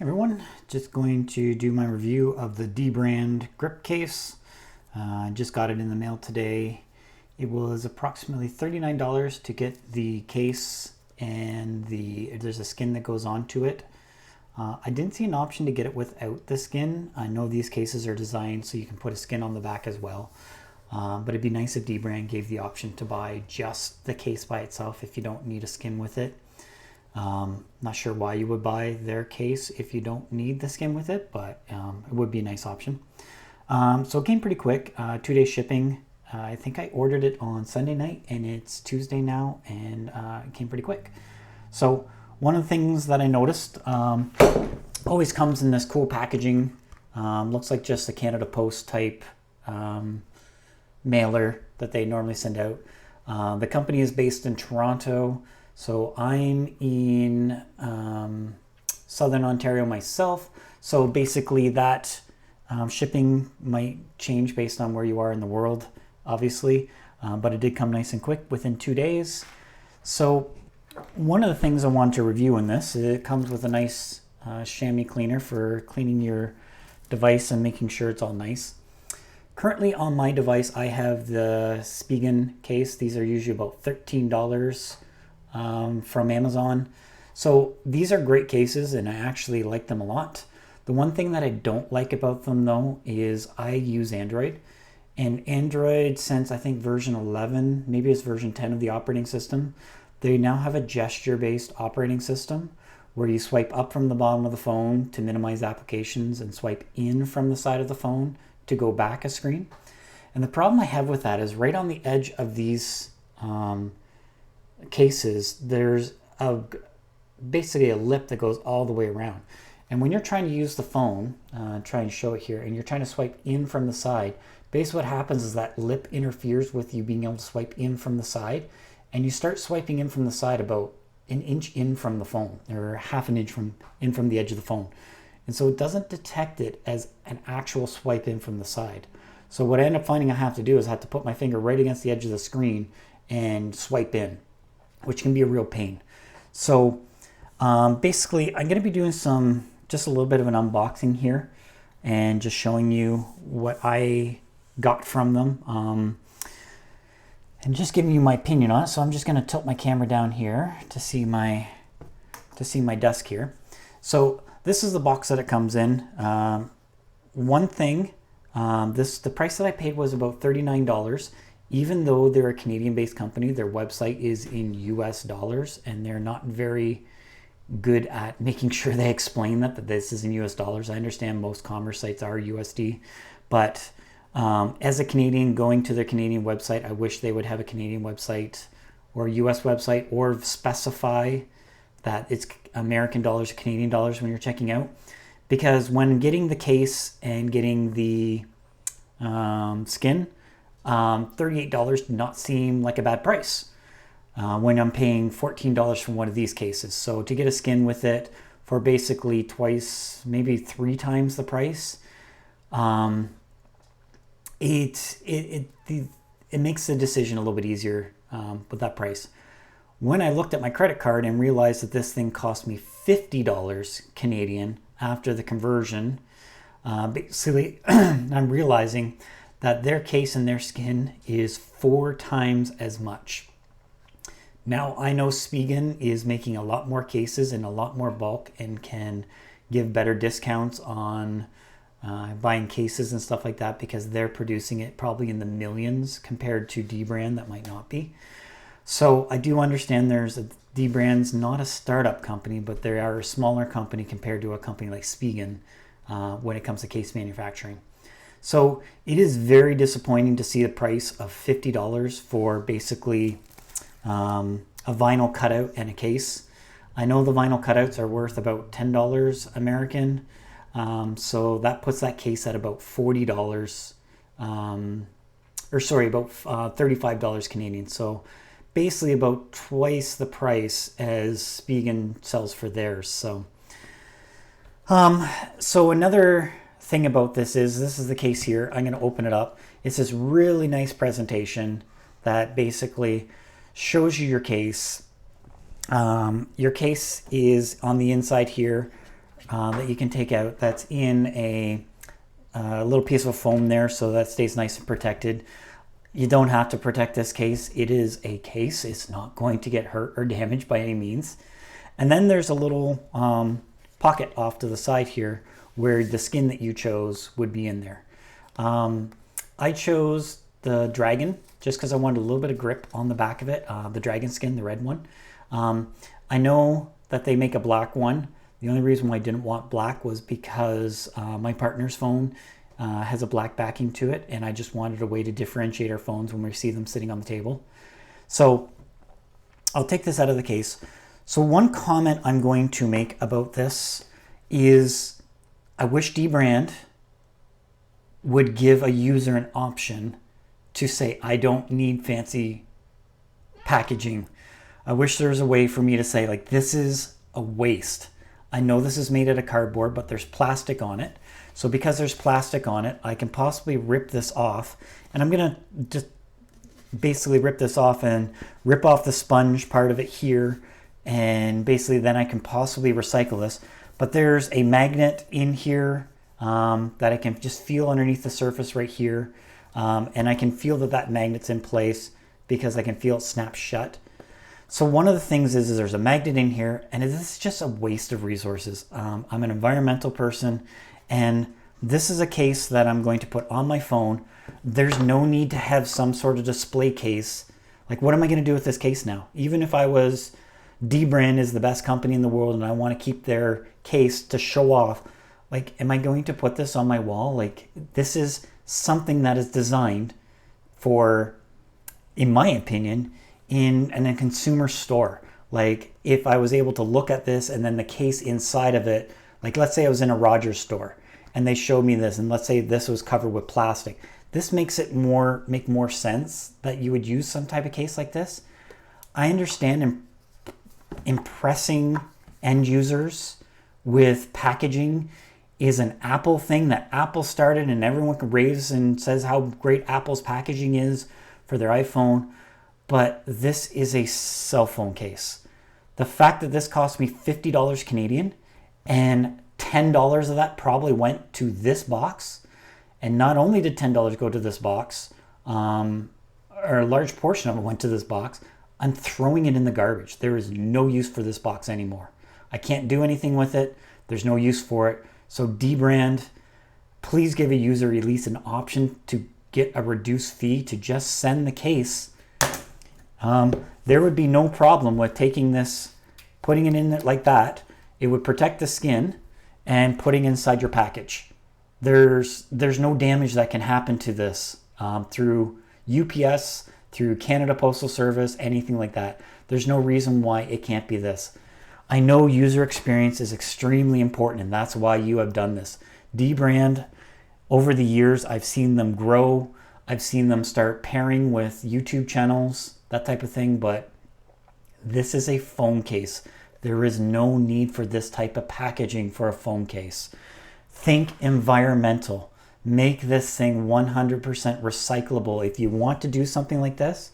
Everyone, just going to do my review of the dbrand grip case. I just got it in the mail today. It was approximately $39 to get the case, and there's a skin that goes onto it. I didn't see an option to get it without the skin. I know these cases are designed so you can put a skin on the back as well. But it'd be nice if dbrand gave the option to buy just the case by itself if you don't need a skin with it. Not sure why you would buy their case if you don't need the skin with it, but it would be a nice option. So it came pretty quick, 2-day shipping. I think I ordered it on Sunday night and it's Tuesday now, and it came pretty quick. So one of the things that I noticed, always comes in this cool packaging. Looks like just a Canada Post type mailer that they normally send out. The company is based in Toronto. So I'm in Southern Ontario myself. So basically that shipping might change based on where you are in the world, obviously. But it did come nice and quick within 2 days. So one of the things I want to review in this, it comes with a nice chamois cleaner for cleaning your device and making sure it's all nice. Currently on my device, I have the Spigen case. These are usually about $13. From Amazon. So these are great cases and I actually like them a lot. The one thing that I don't like about them though is I use Android, and Android, since I think version 11, maybe it's version 10 of the operating system, they now have a gesture-based operating system where you swipe up from the bottom of the phone to minimize applications and swipe in from the side of the phone to go back a screen. And the problem I have with that is right on the edge of these cases, there's basically a lip that goes all the way around. And when you're trying to use the phone, try and show it here, and you're trying to swipe in from the side, basically what happens is that lip interferes with you being able to swipe in from the side, and you start swiping in from the side about an inch in from the phone, or half an inch in from the edge of the phone. And so it doesn't detect it as an actual swipe in from the side. So what I end up finding I have to do is I have to put my finger right against the edge of the screen and swipe in, which can be a real pain. So basically I'm going to be doing just a little bit of an unboxing here and just showing you what I got from them, and just giving you my opinion on it. So I'm just going to tilt my camera down here to see my desk here. So this is the box that it comes in. One thing, the price that I paid was about $39. Even though they're a Canadian-based company, their website is in US dollars, and they're not very good at making sure they explain that this is in US dollars. I understand most commerce sites are USD, but as a Canadian going to their Canadian website, I wish they would have a Canadian website or a US website, or specify that it's American dollars, Canadian dollars when you're checking out. Because when getting the case and getting the skin, $38 did not seem like a bad price when I'm paying $14 for one of these cases. So to get a skin with it for basically twice, maybe 3 times the price, it makes the decision a little bit easier with that price. When I looked at my credit card and realized that this thing cost me $50 Canadian after the conversion, basically I'm realizing that their case and their skin is 4 times as much. Now I know Spigen is making a lot more cases in a lot more bulk and can give better discounts on buying cases and stuff like that, because they're producing it probably in the millions compared to dbrand that might not be. So I do understand dbrand's not a startup company, but they are a smaller company compared to a company like Spigen when it comes to case manufacturing. So it is very disappointing to see the price of $50 for basically a vinyl cutout and a case. I know the vinyl cutouts are worth about $10 American, so that puts that case at about $40, about $35 Canadian. So basically about twice the price as Spigen sells for theirs. So another thing about this is the case here. I'm going to open it up. It's this really nice presentation that basically shows you your case. Your case is on the inside here. that you can take out that's in a little piece of foam there, so that stays nice and protected. You don't have to protect this case. It is a case. It's not going to get hurt or damaged by any means. And then there's a little pocket off to the side here where the skin that you chose would be in there. I chose the dragon just because I wanted a little bit of grip on the back of it, the dragon skin, the red one. I know that they make a black one. The only reason why I didn't want black was because my partner's phone has a black backing to it, and I just wanted a way to differentiate our phones when we see them sitting on the table. So I'll take this out of the case. So one comment I'm going to make about this is I wish dbrand would give a user an option to say, I don't need fancy packaging. I wish there was a way for me to say, like, this is a waste. I know this is made out of cardboard, but there's plastic on it. So because there's plastic on it, I can possibly rip this off. And I'm going to just basically rip this off and rip off the sponge part of it here. And basically then I can possibly recycle this. But there's a magnet in here that I can just feel underneath the surface right here. And I can feel that magnet's in place because I can feel it snap shut. So one of the things is there's a magnet in here, and this is just a waste of resources. I'm an environmental person, and this is a case that I'm going to put on my phone. There's no need to have some sort of display case. Like, what am I going to do with this case now? Even if I was, dbrand is the best company in the world, and I want to keep their case to show off, like, am I going to put this on my wall? Like, this is something that is designed for, in my opinion, in a consumer store. Like, if I was able to look at this and then the case inside of it, like, let's say I was in a Rogers store and they showed me this, and let's say this was covered with plastic. This makes it make more sense that you would use some type of case like this. I understand impressing end users with packaging is an Apple thing that Apple started, and everyone raves and says how great Apple's packaging is for their iPhone. But this is a cell phone case. The fact that this cost me $50 Canadian and $10 of that probably went to this box, and not only did $10 go to this box, or a large portion of it went to this box, I'm throwing it in the garbage. There is no use for this box anymore. I can't do anything with it. There's no use for it. So dbrand, please give a user at least an option to get a reduced fee to just send the case. There would be no problem with taking this, putting it in like that. It would protect the skin and putting it inside your package. There's no damage that can happen to this through UPS, through Canada Postal Service, anything like that. There's no reason why it can't be this. I know user experience is extremely important, and that's why you have done this. dbrand, over the years, I've seen them grow. I've seen them start pairing with YouTube channels, that type of thing, but this is a phone case. There is no need for this type of packaging for a phone case. Think environmental. Make this thing 100% recyclable. If you want to do something like this,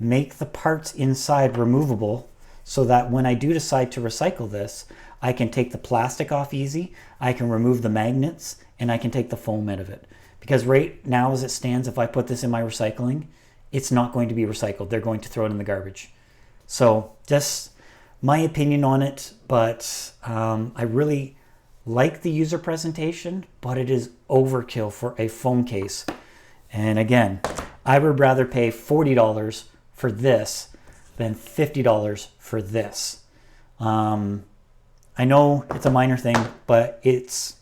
make the parts inside removable so that when I do decide to recycle this, I can take the plastic off easy, I can remove the magnets, and I can take the foam out of it. Because right now as it stands, if I put this in my recycling, it's not going to be recycled. They're going to throw it in the garbage. So just my opinion on it, but I really like the user presentation, but it is overkill for a phone case. And again, I would rather pay $40 for this than $50 for this. I know it's a minor thing, but it's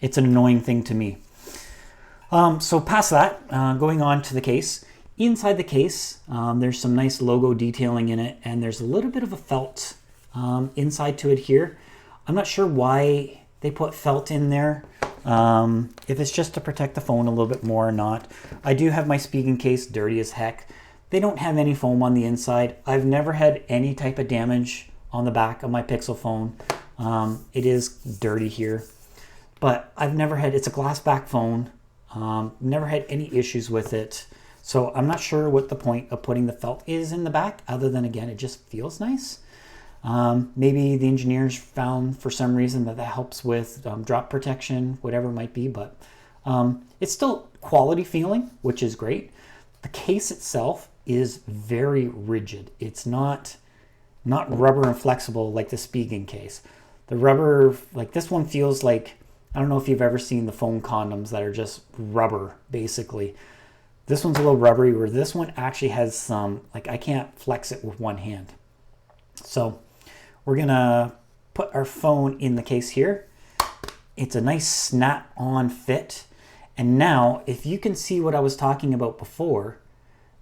an annoying thing to me. So past that, going on to the case. Inside the case, there's some nice logo detailing in it, and there's a little bit of a felt inside to it here. I'm not sure why they put felt in there, if it's just to protect the phone a little bit more or not. I do have my speaking case dirty as heck. They don't have any foam on the inside. I've never had any type of damage on the back of my Pixel phone. It is dirty here, but I've never had, it's a glass back phone. Never had any issues with it. So I'm not sure what the point of putting the felt is in the back, other than, again, it just feels nice. Maybe the engineers found for some reason that helps with drop protection, whatever it might be, but it's still quality feeling, which is great. The case itself is very rigid. It's not rubber and flexible like the Spigen case. The rubber, like this one feels like, I don't know if you've ever seen the foam condoms that are just rubber, basically. This one's a little rubbery, where this one actually has some, like I can't flex it with one hand. So we're gonna put our phone in the case here. It's a nice snap-on fit. And now, if you can see what I was talking about before,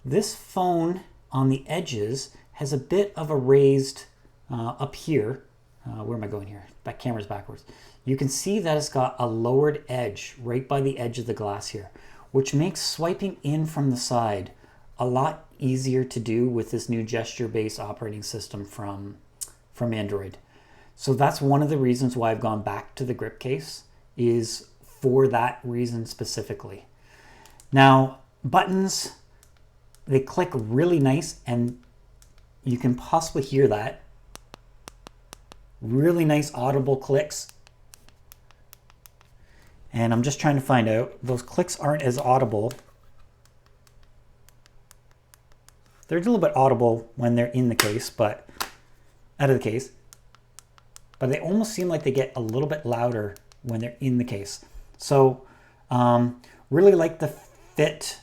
this phone on the edges has a bit of a raised up here. Where am I going here? Back camera's backwards. You can see that it's got a lowered edge right by the edge of the glass here, which makes swiping in from the side a lot easier to do with this new gesture-based operating system from Android. So that's one of the reasons why I've gone back to the grip case, is for that reason specifically. Now, buttons, they click really nice, and you can possibly hear that. Really nice audible clicks. And I'm just trying to find out, those clicks aren't as audible. They're a little bit audible when they're in the case, but out of the case. But they almost seem like they get a little bit louder when they're in the case. So really like the fit.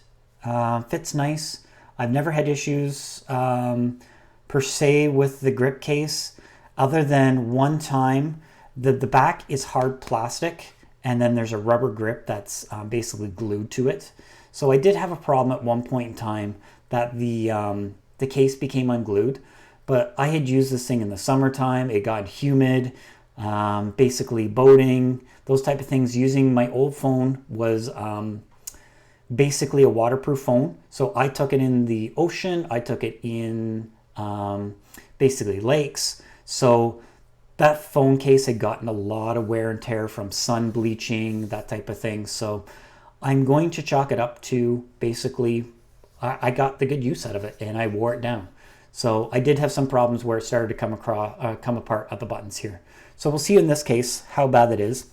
Fit's nice. I've never had issues per se with the grip case, other than one time. The back is hard plastic, and then there's a rubber grip that's basically glued to it. So I did have a problem at one point in time that the case became unglued, but I had used this thing in the summertime. It got humid, basically boating, those type of things. Using my old phone was basically a waterproof phone. So I took it in the ocean, I took it in basically lakes. So that phone case had gotten a lot of wear and tear from sun bleaching, that type of thing. So I'm going to chalk it up to basically, I got the good use out of it and I wore it down. So I did have some problems where it started to come apart at the buttons here. So we'll see in this case how bad it is.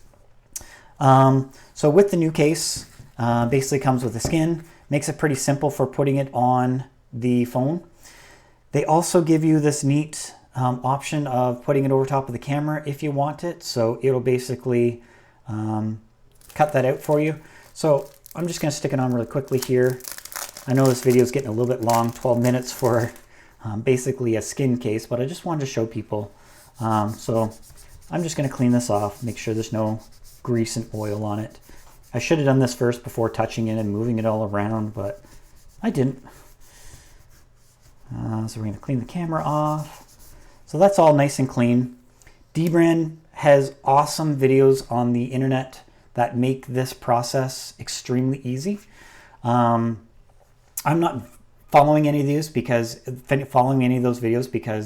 So with the new case, basically comes with a skin, makes it pretty simple for putting it on the phone. They also give you this neat option of putting it over top of the camera if you want it. So it'll basically cut that out for you. So I'm just going to stick it on really quickly here. I know this video is getting a little bit long, 12 minutes for basically a skin case, but I just wanted to show people. So I'm just going to clean this off, make sure there's no grease and oil on it. I should have done this first before touching it and moving it all around, but I didn't. So we're going to clean the camera off. So that's all nice and clean. dbrand has awesome videos on the internet that make this process extremely easy. I'm not following any of those because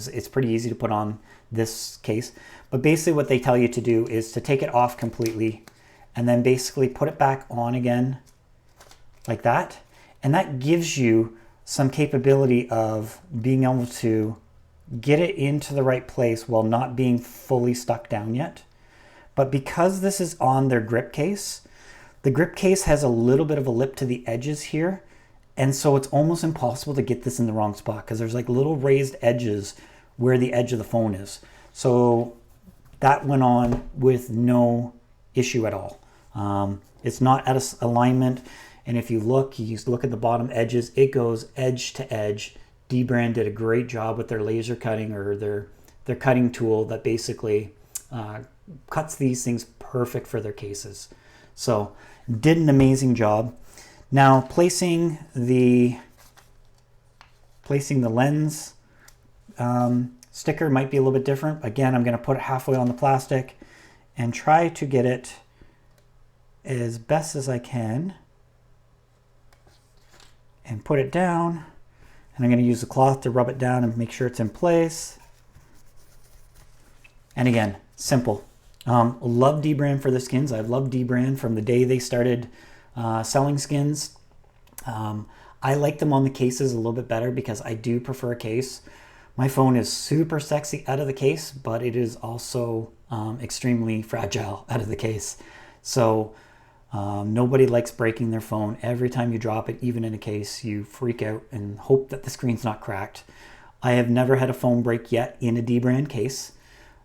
it's pretty easy to put on this case. But basically what they tell you to do is to take it off completely and then basically put it back on again like that. And that gives you some capability of being able to get it into the right place while not being fully stuck down yet. But because this is on their grip case, the grip case has a little bit of a lip to the edges here. And so it's almost impossible to get this in the wrong spot because there's like little raised edges where the edge of the phone is. So that went on with no issue at all. It's not out of alignment. And if you look at the bottom edges, it goes edge to edge. dbrand did a great job with their laser cutting, or their cutting tool that basically cuts these things perfect for their cases. So did an amazing job. Now placing the lens sticker might be a little bit different. Again, I'm going to put it halfway on the plastic and try to get it as best as I can and put it down. And I'm going to use the cloth to rub it down and make sure it's in place. And again, simple. Love dbrand for the skins. I've loved dbrand from the day they started selling skins. I like them on the cases a little bit better because I do prefer a case. My phone is super sexy out of the case, but it is also extremely fragile out of the case. So nobody likes breaking their phone. Every time you drop it, even in a case, you freak out and hope that the screen's not cracked. I have never had a phone break yet in a dbrand case.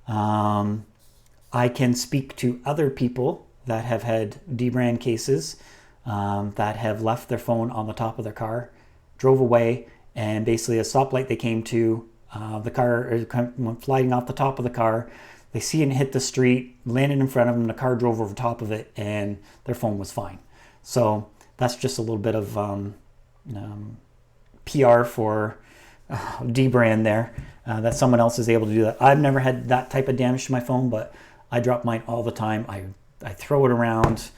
I can speak to other people that have had dbrand cases that have left their phone on the top of their car, drove away, and basically a stoplight they came to, the car went flying off the top of the car. They see it hit the street, landed in front of them, the car drove over top of it, and their phone was fine. So that's just a little bit of PR for dbrand there, that someone else is able to do that. I've never had that type of damage to my phone, but I drop mine all the time. I throw it around.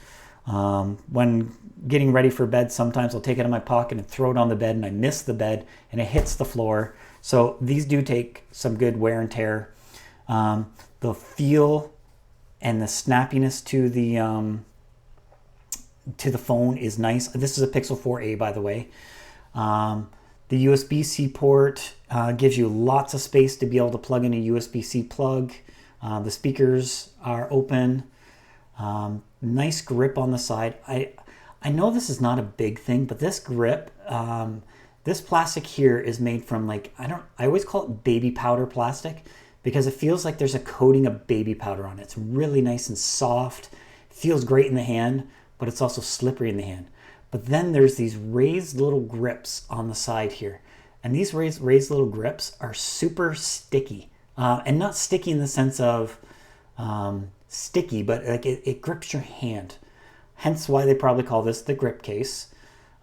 When getting ready for bed, sometimes I'll take it in my pocket and throw it on the bed, and I miss the bed and it hits the floor. So these do take some good wear and tear. The feel and the snappiness to the phone is nice. This is a Pixel 4a, by the way. The USB-C port gives you lots of space to be able to plug in a USB-C plug. The speakers are open. Nice grip on the side. I know this is not a big thing, but this grip, this plastic here is made from I always call it baby powder plastic, because it feels like there's a coating of baby powder on it. It's really nice and soft. It feels great in the hand, but it's also slippery in the hand. But then there's these raised little grips on the side here. And these raised little grips are super sticky. And not sticky in the sense of sticky, but it grips your hand. Hence why they probably call this the grip case.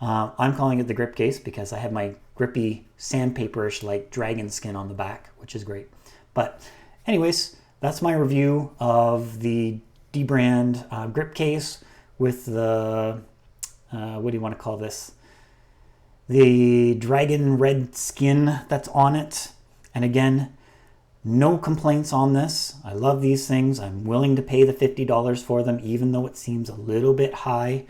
I'm calling it the grip case because I have my grippy sandpaperish like dragon skin on the back, which is great. But anyways, that's my review of the dbrand grip case with the, what do you want to call this? The dragon red skin that's on it. And again, no complaints on this. I love these things. I'm willing to pay the $50 for them, even though it seems a little bit high.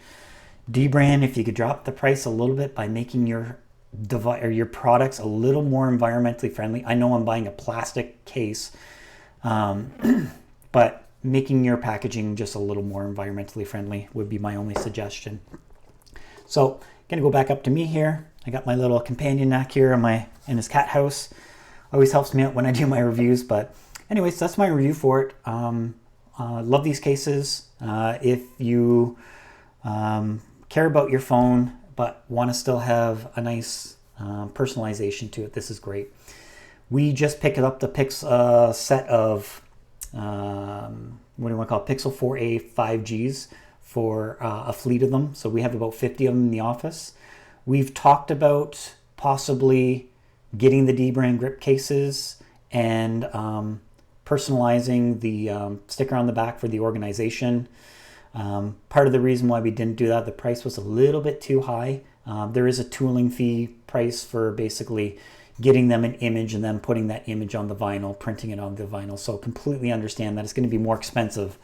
dbrand, if you could drop the price a little bit by making your device or your products a little more environmentally friendly. I know I'm buying a plastic case, but making your packaging just a little more environmentally friendly would be my only suggestion. So, gonna go back up to me here. I got my little companion knack here in his cat house. Always helps me out when I do my reviews. But anyways, that's my review for it. Love these cases. If you care about your phone but want to still have a nice personalization to it, this is great. We just picked up the set of what do you want to call it? Pixel 4a 5Gs for a fleet of them. So we have about 50 of them in the office. We've talked about possibly getting the dbrand grip cases and personalizing the sticker on the back for the organization. Part of the reason why we didn't do that, the price was a little bit too high. There is a tooling fee price for basically getting them an image and then putting that image on the vinyl, printing it on the vinyl. So completely understand that it's going to be more expensive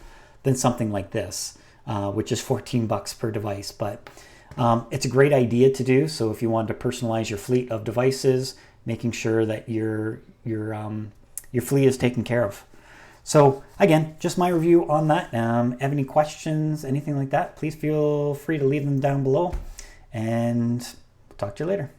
than something like this, which is $14 per device. But it's a great idea to do. So if you want to personalize your fleet of devices, making sure that your fleet is taken care of. So again, just my review on that. Have any questions, anything like that, please feel free to leave them down below, and talk to you later.